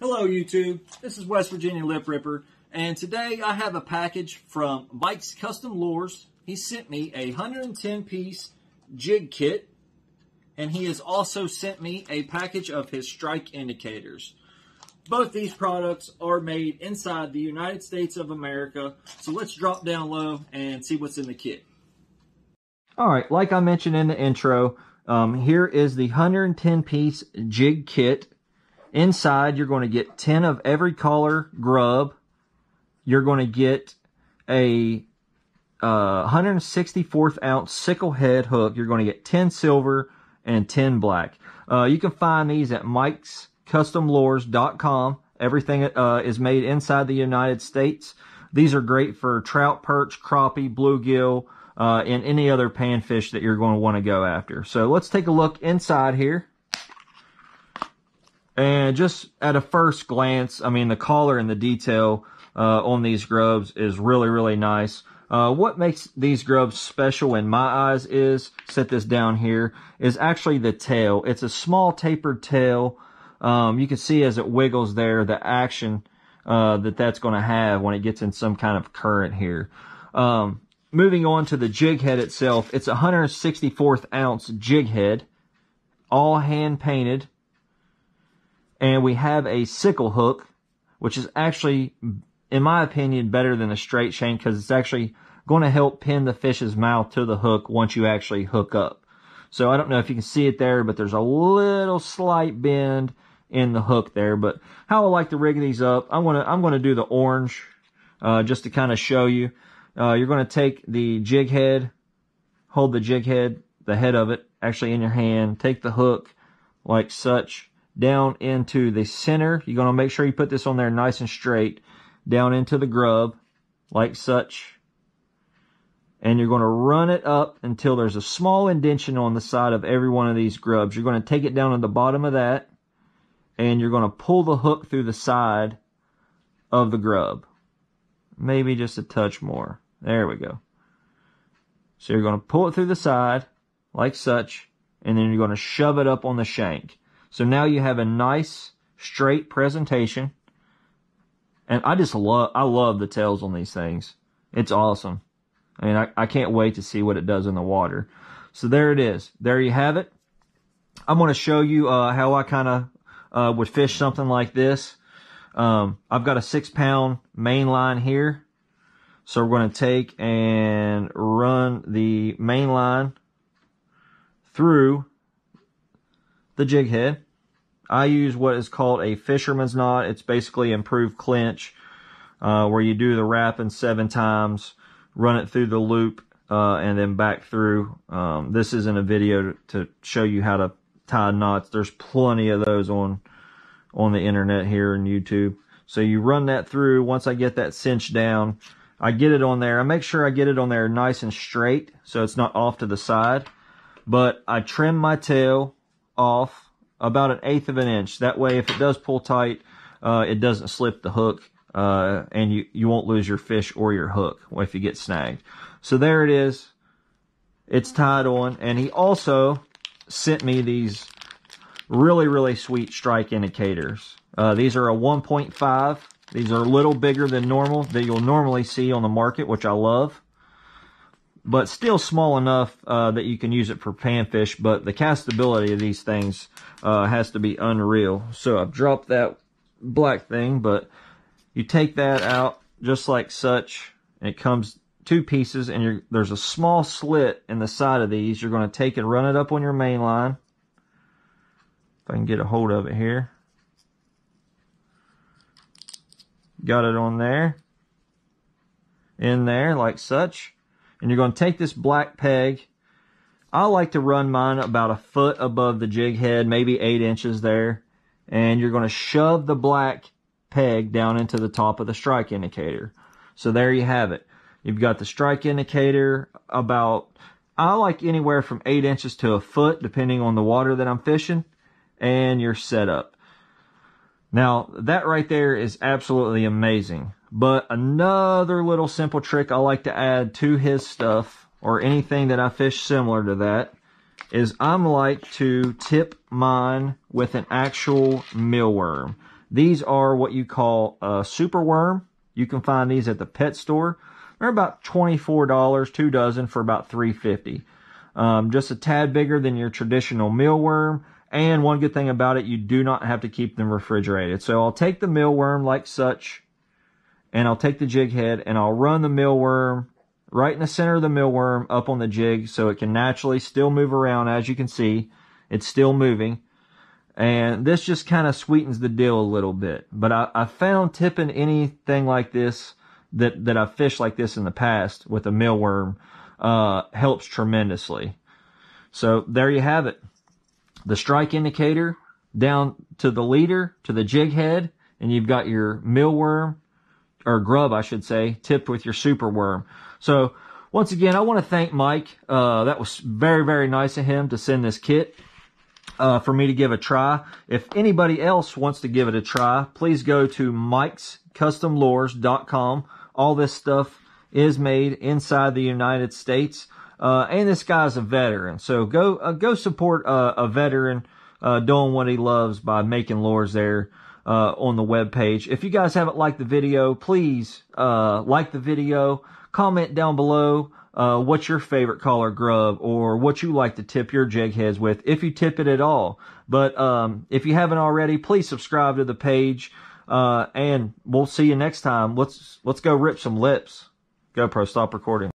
Hello YouTube, this is West Virginia Lip Ripper, and today I have a package from Mike's Custom Lures. He sent me a 110-piece jig kit, and he has also sent me a package of his strike indicators. Both these products are made inside the United States of America, so let's drop down low and see what's in the kit. Alright, like I mentioned in the intro, here is the 110-piece jig kit. Inside, you're going to get 10 of every color grub. You're going to get a 164th ounce sickle head hook. You're going to get 10 silver and 10 black. You can find these at mikescustomlures.com. Everything is made inside the United States. These are great for trout, perch, crappie, bluegill, and any other panfish that you're going to want to go after. So let's take a look inside here. And just at a first glance, I mean, the color and the detail on these grubs is really, really nice. What makes these grubs special in my eyes is, set this down here, is actually the tail. It's a small tapered tail. You can see as it wiggles there, the action that's going to have when it gets in some kind of current here. Moving on to the jig head itself, it's a 164th ounce jig head, all hand painted. And we have a sickle hook, which is actually, in my opinion, better than a straight shank because it's actually going to help pin the fish's mouth to the hook once you actually hook up. So I don't know if you can see it there, but there's a little slight bend in the hook there. But how I like to rig these up, I'm gonna do the orange just to kind of show you. You're going to take the jig head, hold the jig head, the head of it, actually in your hand, take the hook like such, down into the center. You're going to make sure you put this on there nice and straight, down into the grub, like such. And you're going to run it up until there's a small indentation on the side of every one of these grubs. You're going to take it down to the bottom of that, and you're going to pull the hook through the side of the grub. Maybe just a touch more. There we go. So you're going to pull it through the side, like such, and then you're going to shove it up on the shank. So now you have a nice, straight presentation. And I love the tails on these things. It's awesome. I mean, I can't wait to see what it does in the water. So there it is. There you have it. I'm going to show you how I kind of would fish something like this. I've got a 6-pound main line here. So we're going to take and run the main line through the jig head. I use what is called a fisherman's knot. It's basically improved clinch, where you do the wrapping 7 times, run it through the loop, and then back through. This isn't a video to show you how to tie knots. There's plenty of those on the internet here and YouTube. So you run that through. Once I get that cinched down, I get it on there. I make sure I get it on there nice and straight so it's not off to the side. But I trim my tail off about 1/8 of an inch. That way, if it does pull tight, it doesn't slip the hook, and you won't lose your fish or your hook if you get snagged. So there it is. It's tied on, and he also sent me these really, really sweet strike indicators. These are a 1.5. These are a little bigger than normal that you'll normally see on the market, which I love. But still small enough that you can use it for panfish. But the castability of these things has to be unreal. So I've dropped that black thing, but you take that out just like such. And it comes 2 pieces, and there's a small slit in the side of these. You're going to take and run it up on your main line. If I can get a hold of it here. Got it on there. In there like such. And you're going to take this black peg. I like to run mine about 1 foot above the jig head, maybe 8 inches there. And you're going to shove the black peg down into the top of the strike indicator. So there you have it. You've got the strike indicator about, I like anywhere from 8 inches to 1 foot, depending on the water that I'm fishing. And you're set up. Now, that right there is absolutely amazing. But another little simple trick I like to add to his stuff, or anything that I fish similar to that, is I'm like to tip mine with an actual mealworm. These are what you call a super worm. You can find these at the pet store. They're about $24, 2 dozen for about $3.50. Just a tad bigger than your traditional mealworm. And one good thing about it, you do not have to keep them refrigerated. So I'll take the mealworm like such, and I'll take the jig head, and I'll run the mealworm right in the center of the mealworm up on the jig so it can naturally still move around. As you can see, it's still moving. And this just kind of sweetens the deal a little bit. But I found tipping anything like this, that I've fished like this in the past with a mealworm, helps tremendously. So there you have it. The strike indicator down to the leader, to the jig head, and you've got your mealworm, or grub, I should say, tipped with your super worm. So once again, I want to thank Mike. That was very, very nice of him to send this kit for me to give a try. If anybody else wants to give it a try, please go to mikescustomlures.com. All this stuff is made inside the United States. And this guy's a veteran. So go support a veteran doing what he loves by making lures there on the webpage. If you guys haven't liked the video, please like the video. Comment down below what's your favorite color grub, or what you like to tip your jig heads with, if you tip it at all. But if you haven't already, please subscribe to the page. And we'll see you next time. Let's go rip some lips. GoPro, stop recording.